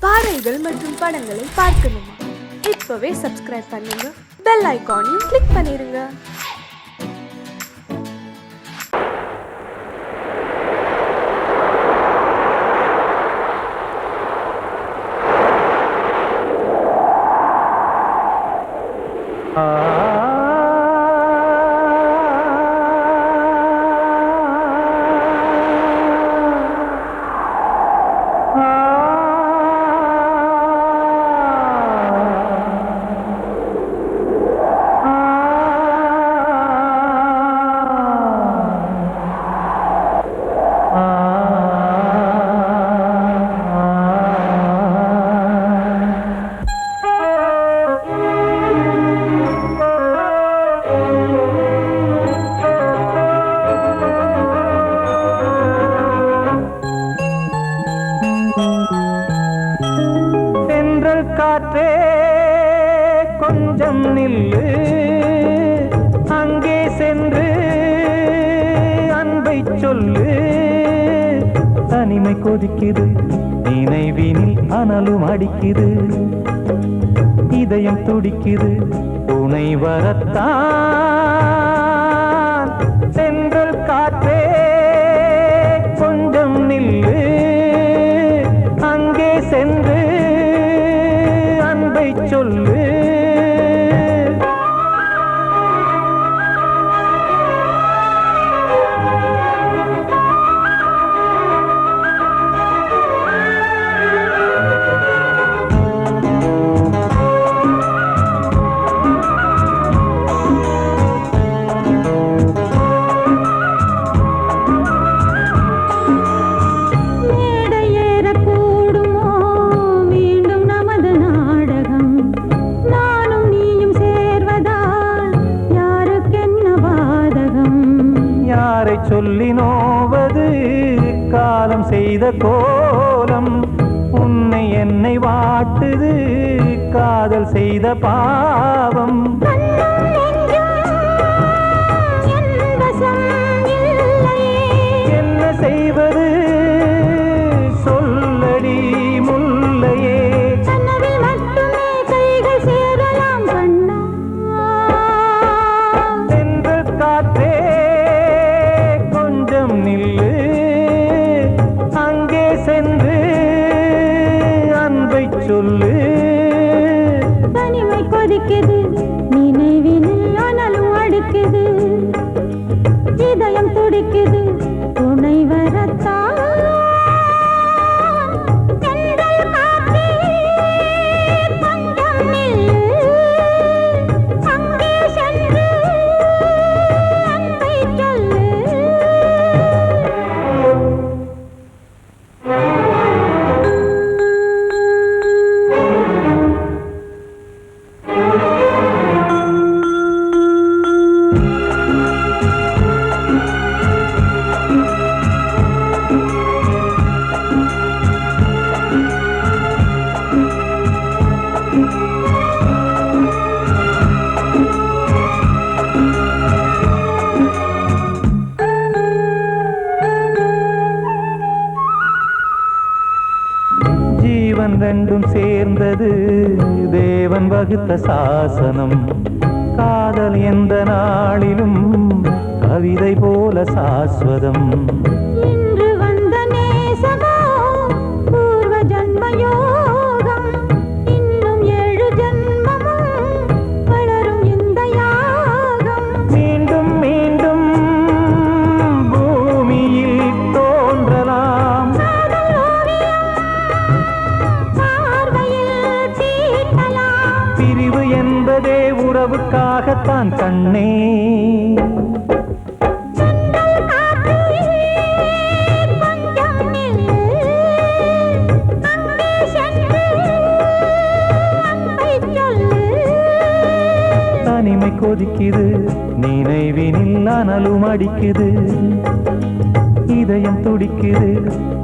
பாடல்கள் மற்றும் படங்களை பார்க்கணுமா? இப்பவே சப்ஸ்கிரைப் பண்ணுங்க, பெல் ஐகானையும் கிளிக் பண்ணிருங்க. காற்றே கொஞ்சம் நில்லு, அங்கே சென்று அன்பை சொல்லு. தனிமை கொதிக்குது, நினைவினில் அனலும் அடிக்குது, இதயம் துடிக்குது, துணை வரத்தான். சென்றல் காற்றே கொஞ்சம் நில்லு, அங்கே சென்று சொல்லு. சொல்லி நோவது காலம் செய்த கோலம், உன்னை என்னை வாட்டுது காதல் செய்த பாவம். என்ன செய்வது சொல்லடி முல்லையே, சென்று காற்றே நில்லு, அங்கே சென்று அன்பை சொல்லு. தனிமை கொதிக்குது, நினைவினில் அனலும் அடிக்குது, இதயம் துடிக்குது, துணை வரத்தான். ஜீவன் ரெண்டும் சேர்ந்தது தேவன் வகுத்த சாசனம். காதல் எந்த நாளிலும் கவிதை போல சாஸ்வதம். இன்று வந்த நேசமோ பூர்வ ஜன்மயோகம், இன்னும் 7 ஜன்மமும் வளரும் இந்த யாகம். மீண்டும் மீண்டும் பூமியில் தோன்றலாம், பிரிவு என்பதே உறவுக்காகத்தான் கண்ணே. தனிமை கொதிக்குது, நினைவினில் அனலும் அடிக்குது, இதயம் துடிக்குது,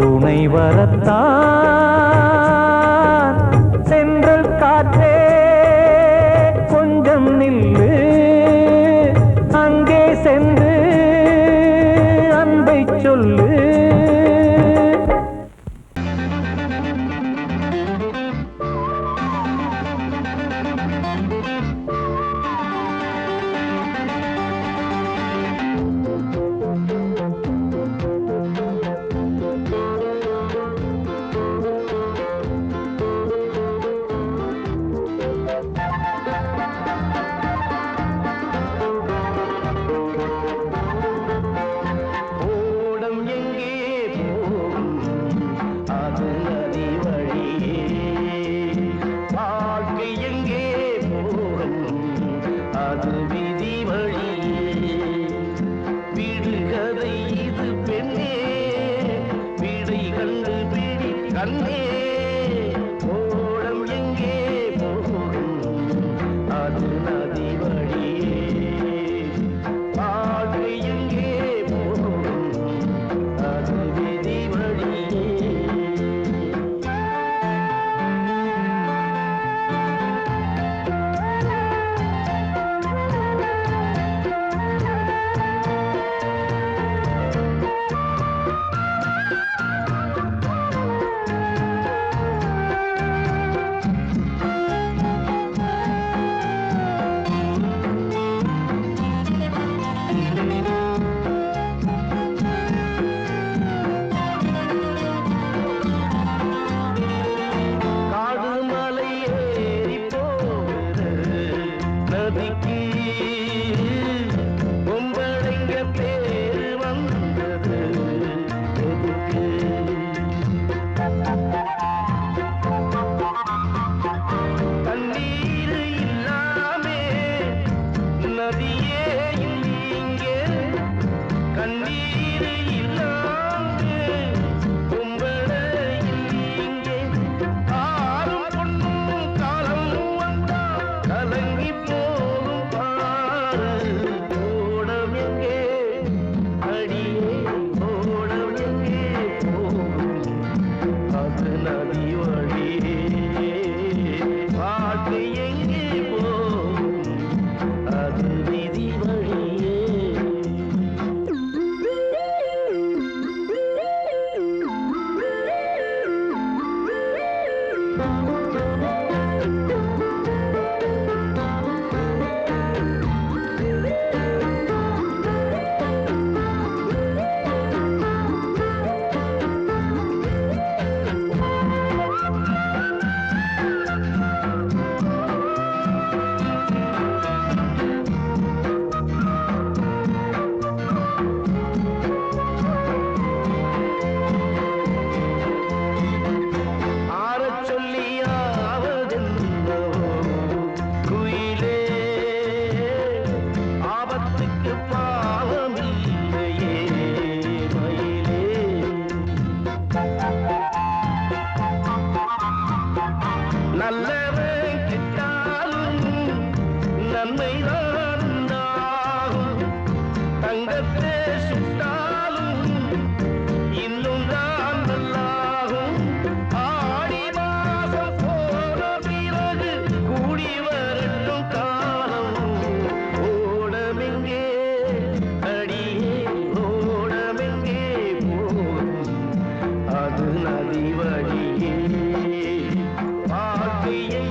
துணை வரத்தான். சென்றல் காற்றே கொஞ்சம் நில்லு, அங்கே சென்று அன்பை சொல்லு. நல்லவன் கெட்டாலும் நன்மைதான் உண்டாகும். தங்கத்தை சுட்டாலும் இன்னும் தான் நல்லாகும். ஆடி மாசம் போன பிறகு கூடி வரட்டும் காலம். ஓடமெங்கே அடியே ஓடமெங்கே போகும் அது நதி வழியே வாழ்க்கையை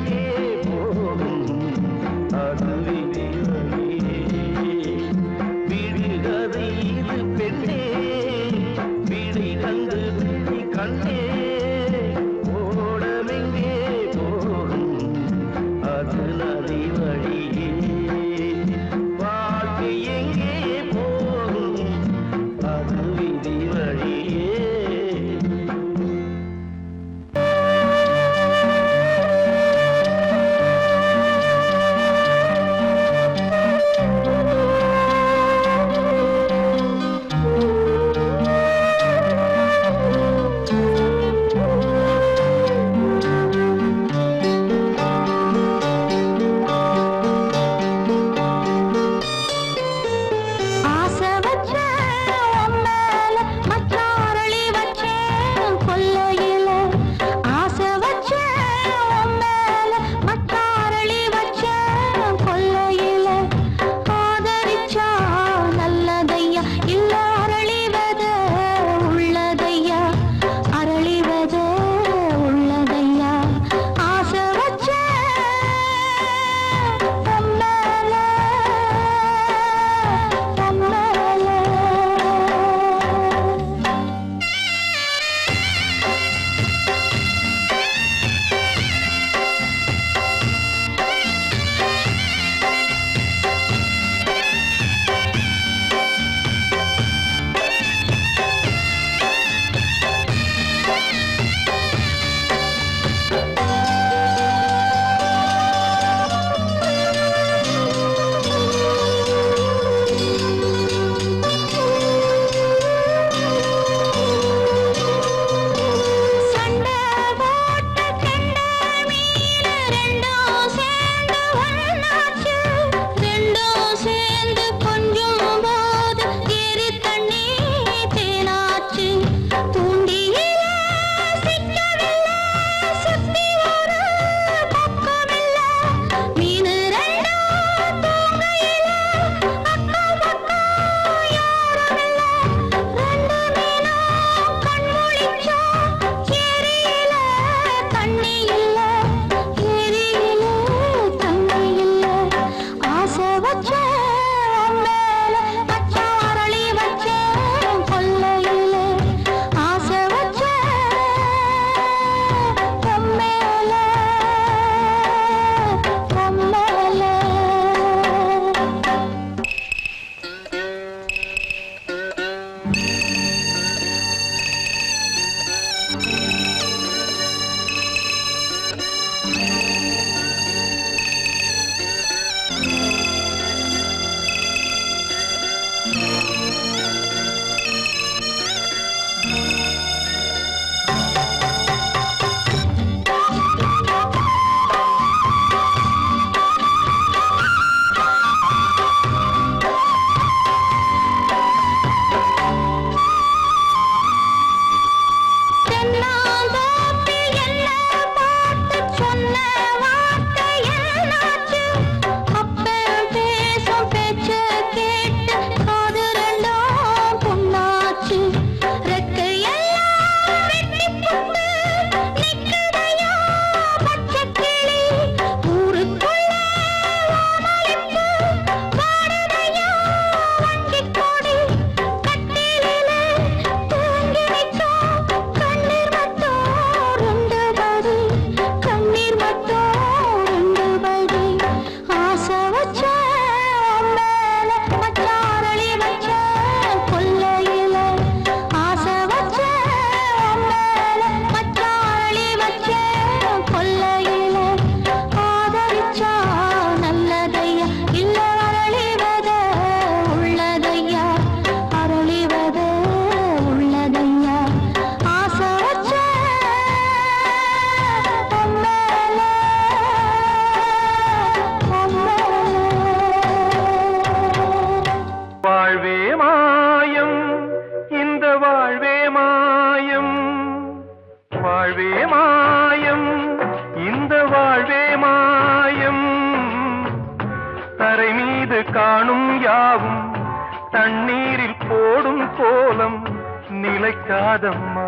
தெரியாதம்மா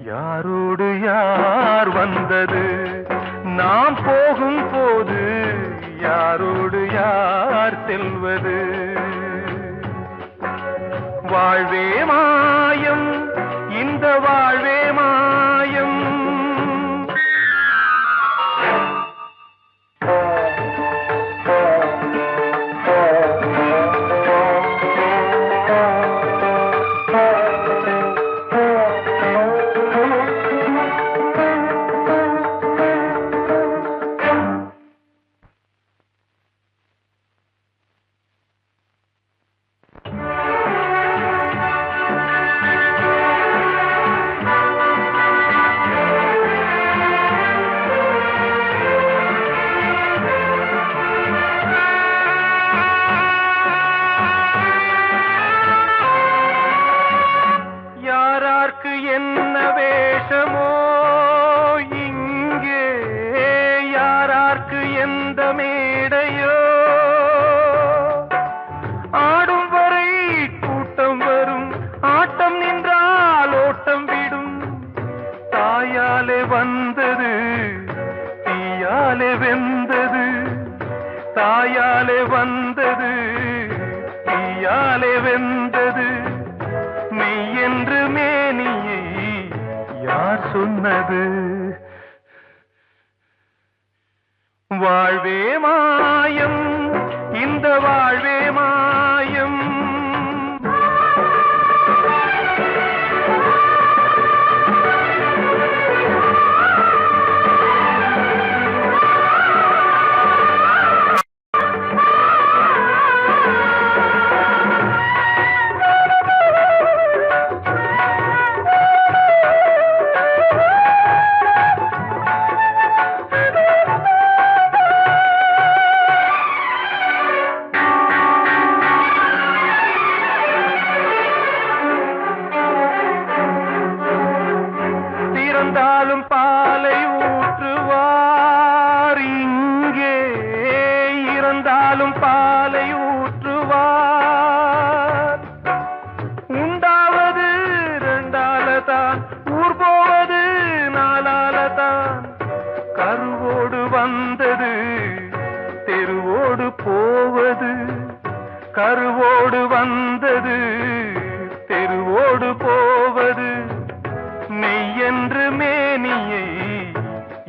யாரோடு யார் வந்தது நாம் போகும் போது யாரோடு யார் செல்வது வாழ்வே மாயம் இந்த வாழ்வே மாயம் என்ன வேஷமோ இங்கே யாரார்க்கு எந்த மேடையோ ஆடும் வரை கூட்டம் வரும் ஆட்டம் நின்றால் ஓட்டம் விடும் தாயாலே வந்தது தீயாலே வெந்தது தாயாலே வந்தது தீயாலே வெந்தது மெய் என்று மேனியை யார் சொன்னது வாழ்வே மாயம் இந்த வாழ்வே மாயம் இறந்தாலும் பாலை ஊற்றுவார் இங்கே இறந்தாலும் பாலை ஊற்றுவார் உண்டாவது ரெண்டாலதான் ஊர் போவது நாலாலதான் கருவோடு வந்தது தெருவோடு போவது கருவோடு வந்தது தெருவோடு போவது மெய் என்று மேனியை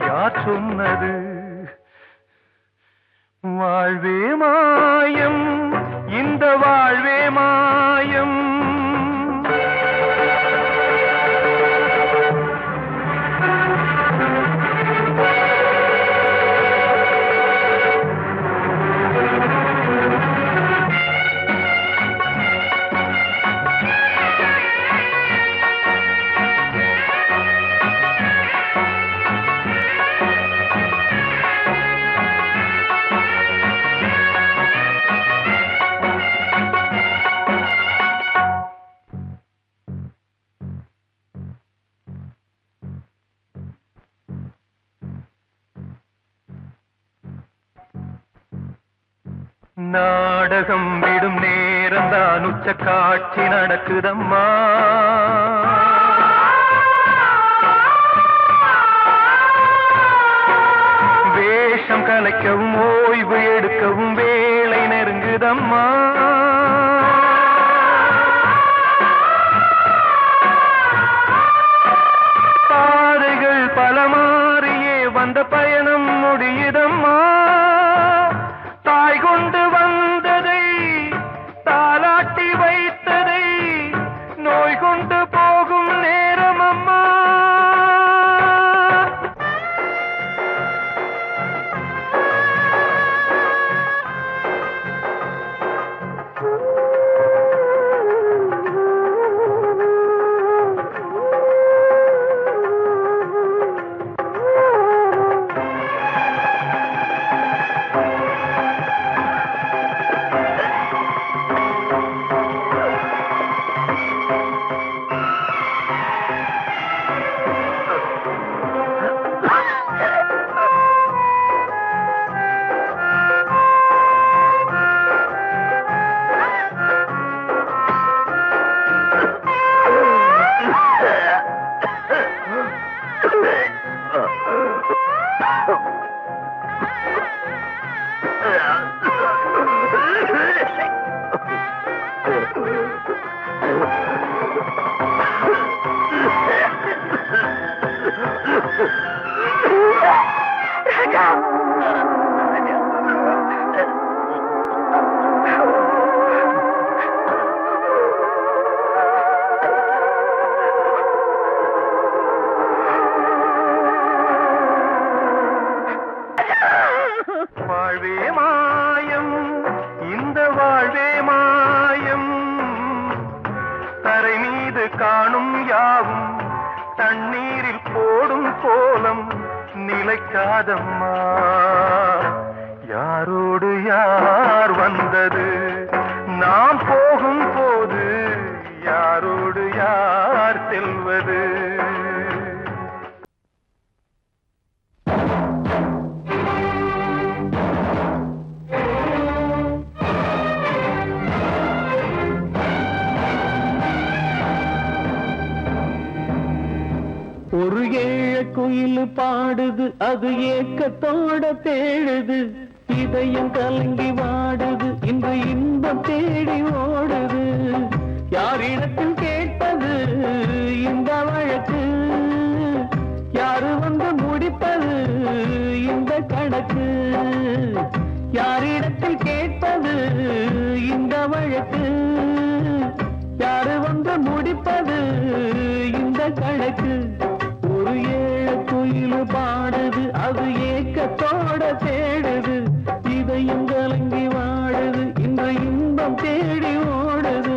யார் சொன்னது வாழ்வே மாயம் இந்த வாழ்வே மாயம் நாடகம் விடும் நேரம் தான் உச்ச காட்சி நடக்குதம்மா வேஷம் கலைக்கவும் ஓய்வு எடுக்கவும் வேளை நெருங்குதம்மா பாதைகள் பல மாறியே வந்த பயணம் முடியுதம்மா தாய் கொண்டு வந்ததை தாலாட்டி வைத்ததை நோய் கொண்டு போகும் நேரம் அம்மா வாழ்வே மாயம், இந்த வாழ்வே மாயம். தரை மீது காணும் யாவும் தண்ணீரில் போடும் கோலம் நிலைக்காதம்மா. யாரோடு யார் வந்தது நாம் போகும் போது, யாரோடு யார் செல்வது? ஒரு ஏழ குயில் பாடுது, அது ஏக்கத்தோட தேடுது, இதயம் கலங்கி வாடுது, இன்று இன்பம் தேடி ஓடுது. யாரிடத்தில் கேட்பது இந்த வழக்கு, யாரு வந்து முடிப்பது இந்த கணக்கு? யாரிடத்தில் கேட்பது இந்த வழக்கு, யாரு வந்து முடிப்பது இந்த கணக்கு? ஒரு ஏழ குயில் பாடுது, அது ஏக்கத்தோட தேடுது, இதயம் கலங்கி வாடுது, இன்று இன்பம் தேடி ஓடுது.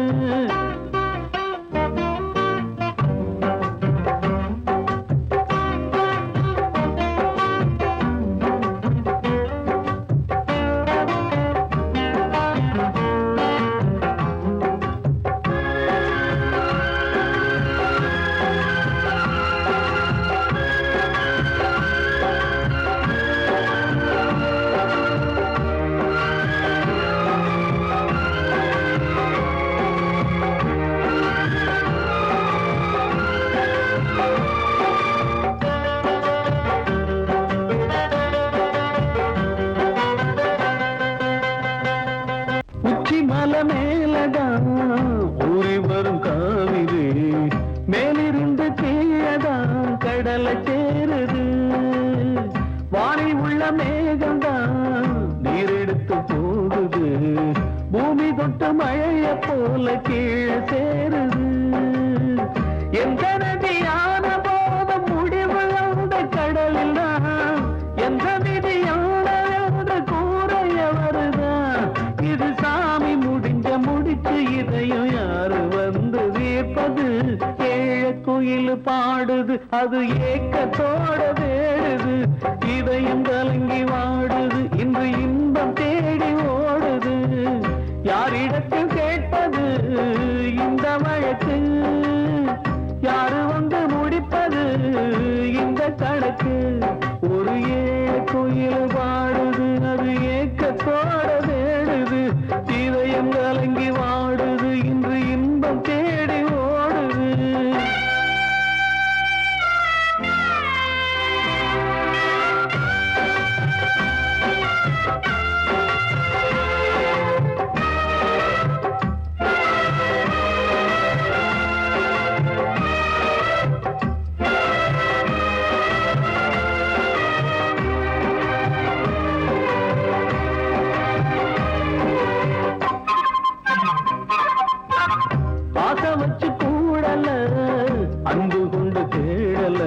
மலை மேலதான் ஊறி வரும் காவிரி, மேலிருந்து கீழதான் கடலை சேருது. வானில் உள்ள மேகம்தான் நீரெடுத்து போகுது, பூமி தொட்டு மழைய போல கீழே சேருது. எந்த நதியான போதும் முடிவு அந்த கடலில் தான், எந்த விதியான என்று கூறைய வருதான். இது சாமி முடிஞ்ச முடிச்சு, இதையும் யாரு வந்து தீர்ப்பது? ஏழ குயில் பாடுது, அது ஏக்கத்தோட வேடுது, இதயம் கலங்கி வாடுது, இன்று இன்பம் தேடி ஓடுது. யாரிடத்தில் கேட்பது இந்த வழக்கு, யாரு வந்து முடிப்பது இந்த கணக்கு? ஒரு ஏழ குயில் பாடுது, அது ஏக்கத்தோட வேடுது, இதயம் கலங்கி வாடுது, இன்று இன்பம் தேடி ஓடுது. பாசம் வச்சு கூடல, அன்பு கொண்டு தேடல,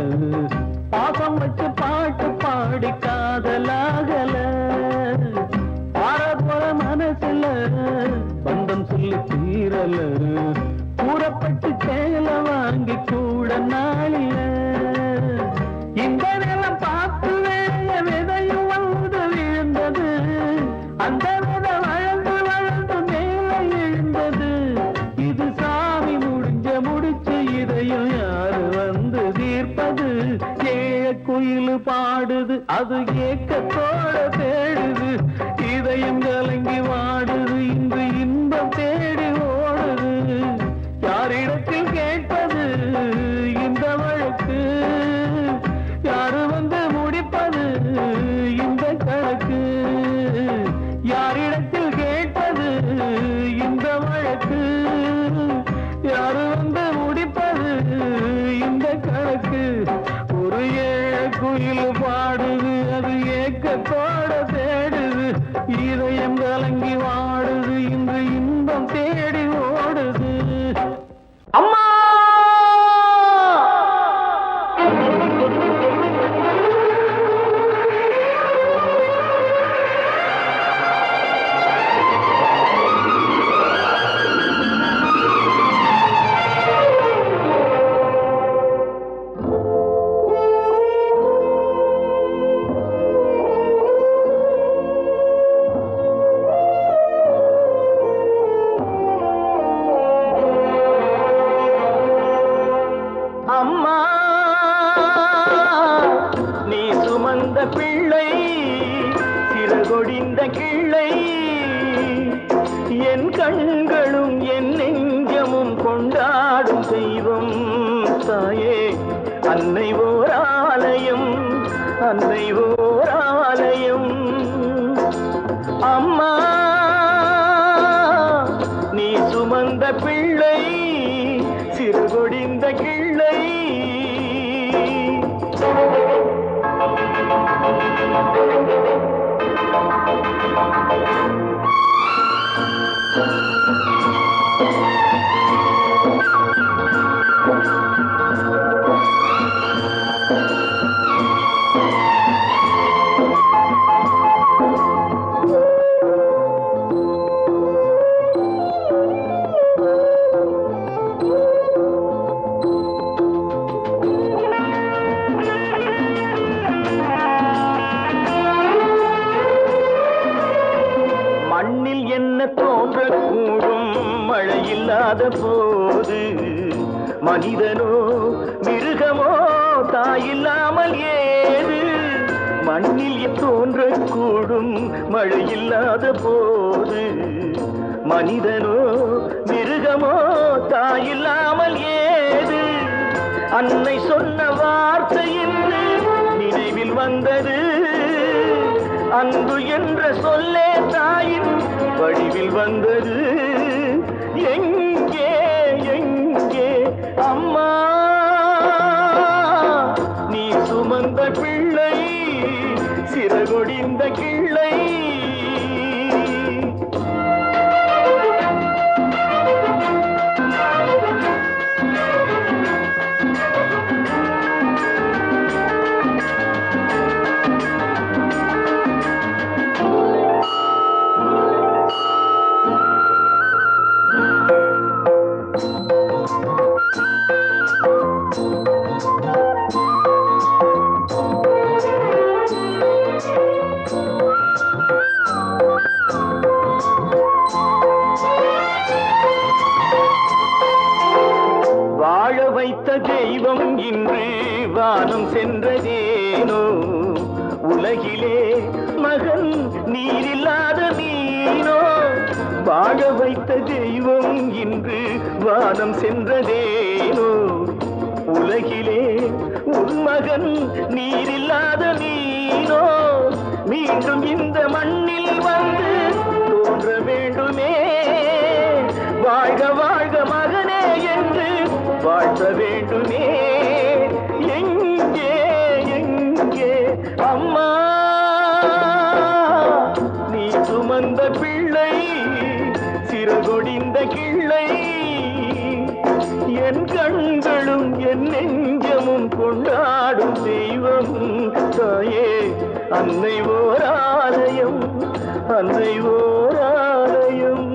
பாசம் வச்சு பாட்டு பாடி காதலாகல. பார போற மனசுல பந்தம் சொல்லி தீரல, கூறப்பட்டு சேல வாங்கி கூட நாளில. இந்த நிலம் பார்த்து வேய விதையும் வந்து விழுந்தது, அந்த விதை வளர்ந்து வளர்ந்து மேலே எழுந்தது. இது சாமி முடிஞ்ச முடிச்சு, இதையும் யாரு வந்து தீர்ப்பது? ஏழ குயில் பாடுது, அது ஏக்கத்தோட தேடுது, இதயம் கலங்கி வாடுது, இன்று இன்பம் தேடி ஓடுது. யாரிடத்தில் கேட்பது இந்த வழக்கு, யாரு வந்து முடிப்பது இந்த கணக்கு? யாரிடத்தில் கேட்பது இந்த வழக்கு, யாரு வந்து முடிப்பது இந்த கணக்கு? ஒரு ஏழ குயில் பாடுது, அது ஏக்கத்தோட தேடுது, இதயம் கலங்கி வாடுது, இன்று இன்பம் தேடி ஓடுது. அம்மா! சுமந்த பிள்ளை சிறகொடிந்த கிள்ளை என் கண்களும் என் நெஞ்சமும் கொண்டாடும் தெய்வம் தாயே அன்னை ஓர் ஆலயம் அன்னை ஓர் ஆலயம் அம்மா நீ சுமந்த பிள்ளை சிறுகொடிந்த கிள்ளை மண்ணில் என்ன தோன்றக்கூடும் மழையில்லாத போது மனிதனோ மிருகமோ தாயில்லாமல் ஏது மண்ணில் தோன்றக்கூடும் மழையில்லாத போது மனிதனோ மிருகமோ தாயில்லாமல் ஏது அன்னை சொன்ன வார்த்தையின் நினைவில் வந்தது அன்பு என்ற சொல்லே தாயின் வடிவில் வந்தது எங்கே எங்கே அம்மா நீ சுமந்த பிள்ளை சிறகொடிந்த கிள்ளை வாழ வைத்த தெய்வம் இன்று வானம் சென்றதேனோ உலகிலே மகன் நீரில்லாத மீனோ வாழ வைத்த தெய்வம் இன்று வானம் சென்றதேனோ உலகிலே உன் மகன் நீரில்லாத மீனோ மீண்டும் இந்த மண்ணில் வந்து தோன்ற வேண்டுமே வாழ்க வாழ்க மகனே என்று வாழ்த்த வேண்டுமே எங்கே எங்கே அம்மா நீ சுமந்த பிள்ளை சிறகொடிந்த கிள்ளை என் கண்களும் என் நெஞ்சமும் கொண்டாடும் தெய்வம் தாயே அன்னை ஓர் ஆலயம் அன்னை ஓர் ஆலயம்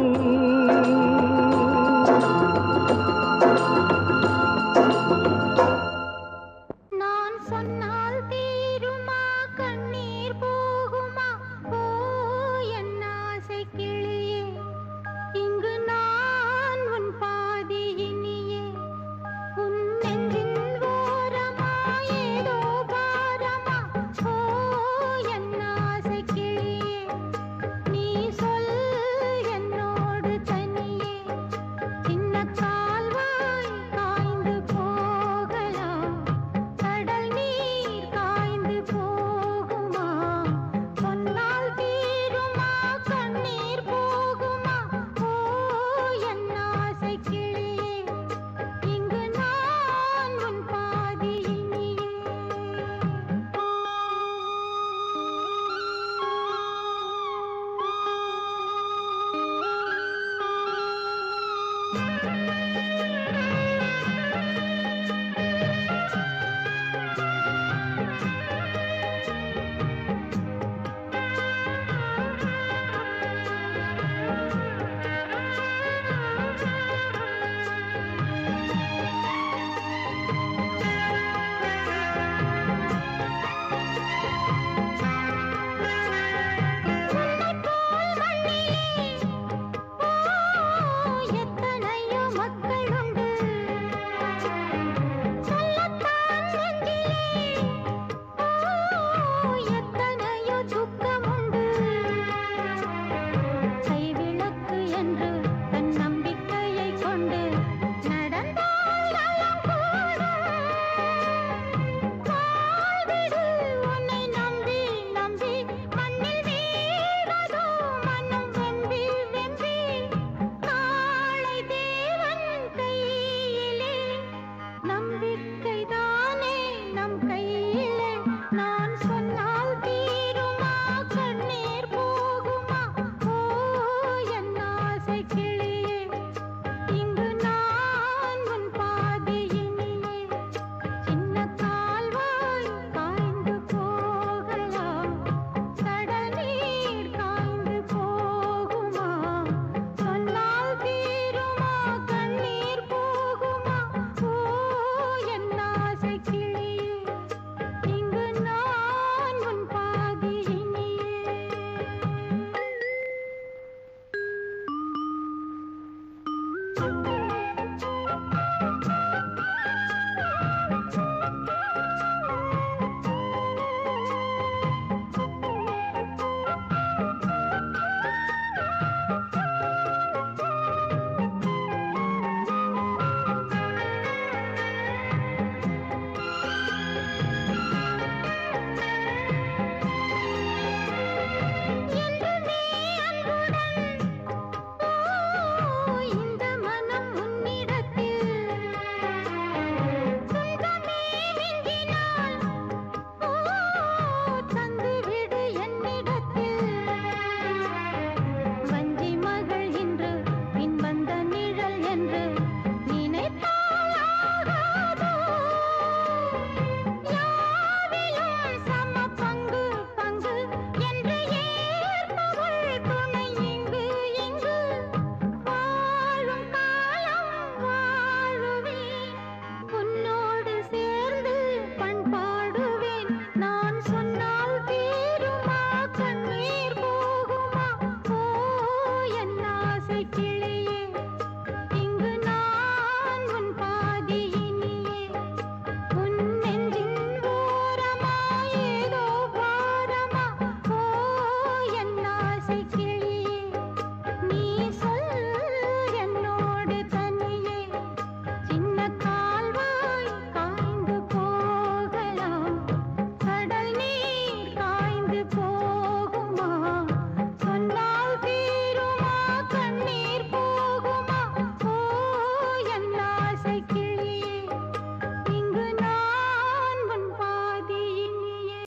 நான் சொன்னால் தீருமா கண்ணீர் போகுமா ஓ என் ஆசை கிளியே இங்கு நான் உன் பாதி இனியே உன் நெஞ்சின் ஓரமா ஏதோ பாரமா ஓ என் ஆசை கிளியே நீ சொல்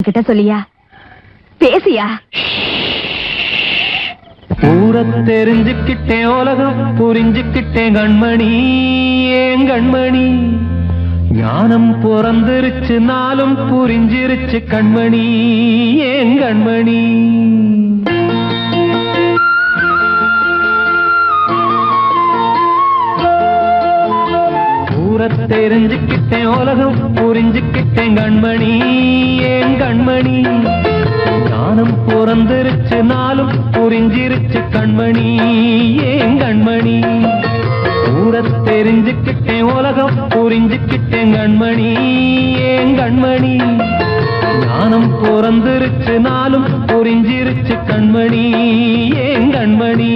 கிட்ட சொல்லியா பேசியா? ஊர தெரிஞ்சுக்கிட்டேன், உலகம் புரிஞ்சுக்கிட்டேன் கண்மணி, ஏன் கண்மணி. ஞானம் பிறந்திருச்சு, நாளும் புரிஞ்சிருச்சு கண்மணி, ஏன் கண்மணி. ஊர தெரிஞ்சுக்கிட்டேன், உலகம் புரிஞ்சுக்கிட்டேன் கண்மணி, ஏன் கண்மணி. ஞானம் பிறந்திருச்சு, நாளும் புரிஞ்சிருச்சு கண்மணி, ஏன் கண்மணி. ஊர தெரிஞ்சுக்கிட்டேன், உலகம் புரிஞ்சுக்கிட்டேன் கண்மணி, ஏன் கண்மணி. ஞானம் பிறந்திருச்சு, நாளும் புரிஞ்சிருச்சு கண்மணி, ஏன் கண்மணி.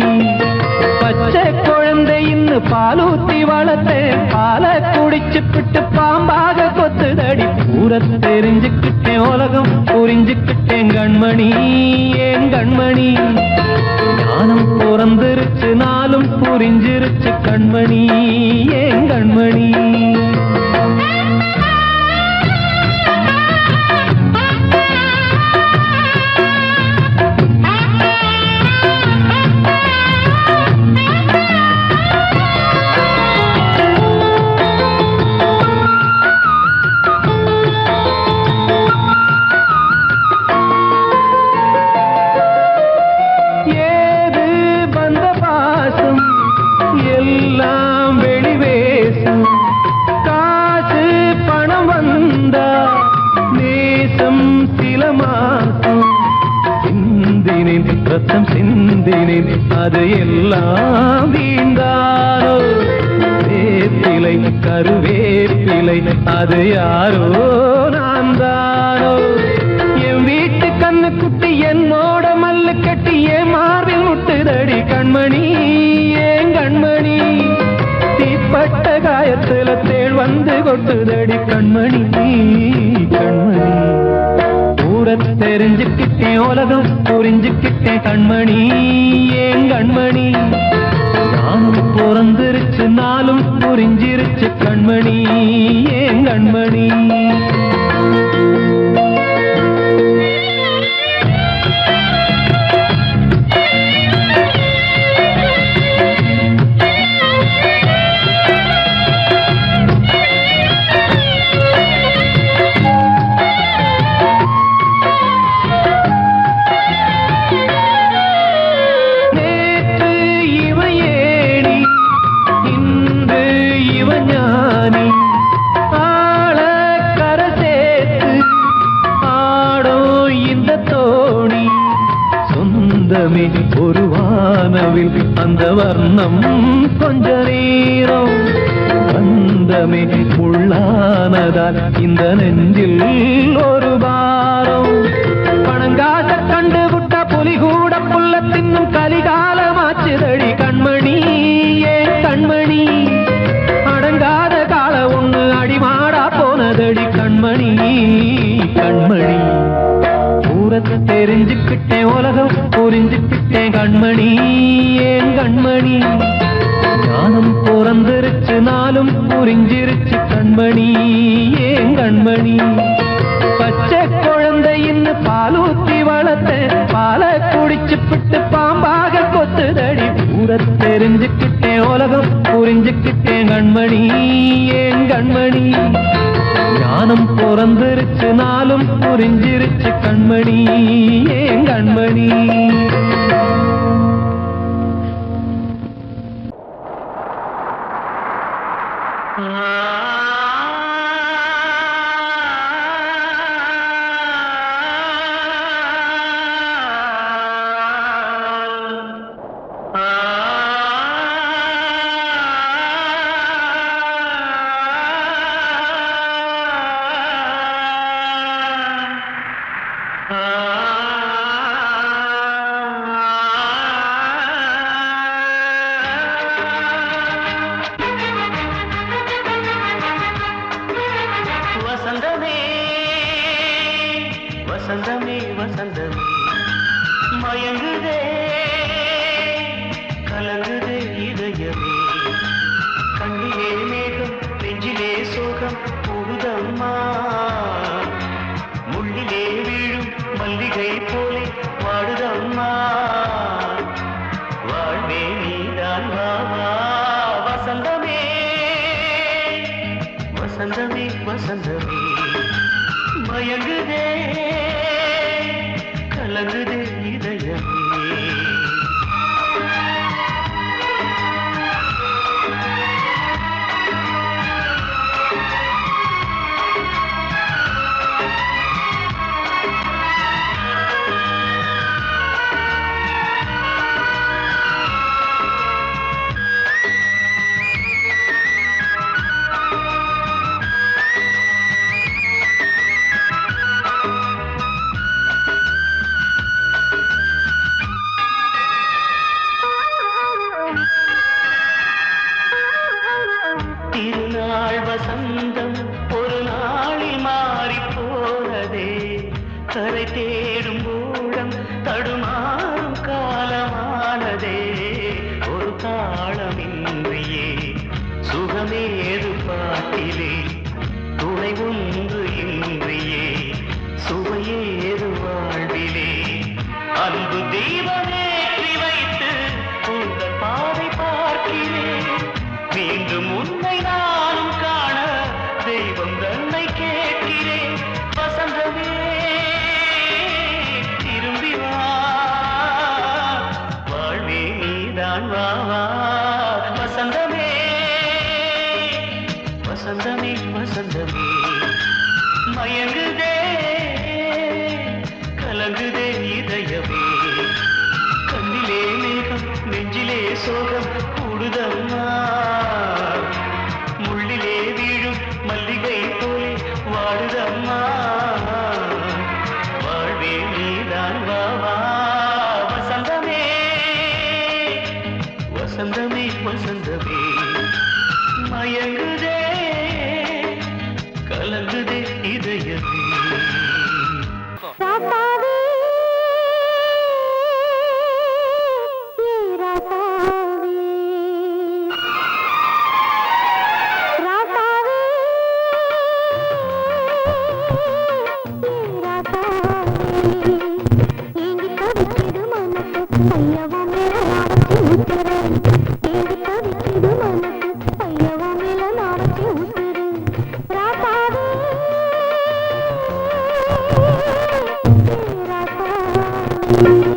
பச்சை குழந்தை இன்னும் பாலூத்தி வளர்த்தேன், பாலை குடிச்சு பிட்டு பாம்பாக கொத்துதடி. ஊர தெரிஞ்சுக்கிட்டேன், உலகம் புரிஞ்சுக்கிட்டேன் கண்மணி, ஏன் கண்மணி. ஞானம் பிறந்திருச்சு, நாளும் புரிஞ்சிருச்சு கண்மணி, ஏன் கண்மணி. எல்லாம் வெளிவேசம், காசு பணம் வந்தா நேசம் சில மாசம். சிந்தினேன் ரத்தம் சிந்தினேன், அது எல்லாம் வீண்டாரோ. வேப்பிலை கருவேப்பிலை, அது யாரோ நான் தானோ. என் வீட்டு கண்ணு குட்டி என்னோட மல்லு கட்டி என் மார்பில் முட்டுதடி கண்மணி, ஏன் கண்மணி. தீப்பட்ட காயத்துல தேள் வந்து கொட்டுதடி கண்மணி, கண்மணி. ஊர தெரிஞ்சுக்கிட்டேன், உலகம் புரிஞ்சுக்கிட்டேன் கண்மணி, ஏன் கண்மணி. நானும் பிறந்திருச்சு, நாளும் புரிஞ்சிருச்சு கண்மணி, ஏன் கண்மணி. ஒரு வானவில் அந்த வர்ணம் கொஞ்ச நேரம் பந்தமே உள்ளானதால் இந்த நெஞ்சில் ஒரு பாரம். பணங்காச கண்டு விட்ட புலி கூட புல்ல தின்னும் கலிகாலமாச்சுதடி கண்மணி, ஏன் கண்மணி. அடங்காத கால ஒண்ணு அடிமாடா போனதடி கண்மணி, கண்மணி. ஊரத்தை தெரிஞ்சுக்கிட்டேன், உலகம் புரிஞ்சுக்கிட்டேன் கண்மணி, ஏன் கண்மணி. ஞானம் பிறந்திருச்சு, நாளும் புரிஞ்சிருச்சு கண்மணி, ஏன் கண்மணி. பச்சை குழந்தை இன்னும் பாலூத்தி வளர்த்தேன், பாலை குடிச்சு பிட்டு பாம்பாக கொத்துதடி. ஊர தெரிஞ்சுக்கிட்டேன், உலகம் புரிஞ்சுக்கிட்டேன் கண்மணி, ஏன் கண்மணி. ஞானம் பிறந்திருச்சு, நாளும் புரிஞ்சிருச்சு கண்மணி, ஏன் கண்மணி. வசந்தமே வசந்தமே வசந்தமே மயங்குதே கலங்குதே இதயமே. கண்ணிலே மேகம் நெஞ்சிலே சோகம் கூடுதம்மா, முள்ளிலே மல்லிகை போலே வாடுதம்மா வாழ்வே நீதான் வாவா வசந்தமே வசந்தமே வசந்தமே மயங்குதே கலங்குதே இதயமே திருநாள் வசந்தம் ஒரு நாளில் மாறி போனதே கரை தேடும் ஊழம் தடுமாறும் காலமானதே ஒரு தாளமின்றியே சுகமேது பாட்டிலே துணை ஒன்று இன்றியே சுவையேது வாழ்விலே அன்பு தீபமேற்றி வைத்து உங்கள் பாதை பார்க்கிறேன் மீண்டும் உன்னை நானும் காண தெய்வம் தன்னை கேட்கிறேன் வசந்தமே திரும்பி வா வாழ்வே நீதான் வா வா வசந்தமே வசந்தமே வசந்தமே மயங்குதே கலங்குதே இதயமே கண்ணிலே மேகம் நெஞ்சிலே சோகம் கூடுதம்மா முள்ளிலே வீழும் மல்லிகை போலே வாடுதம்மா வாழ்வே நீதான் வா வா வசந்தமே வசந்தமே வசந்தமே மயங்குதே கலங்குதே இதயமே ராசாவே ராசாவே ராசாவே ராசாவே ஏங்கி தவிக்கிது மனசு ஐயவோ மேல நாடச்சி ஊத்துரு ஏங்கி தவிக்கிது மனசு ஐயவோ மேல நாடச்சி ஊத்துரு ராசாவே ராசாவே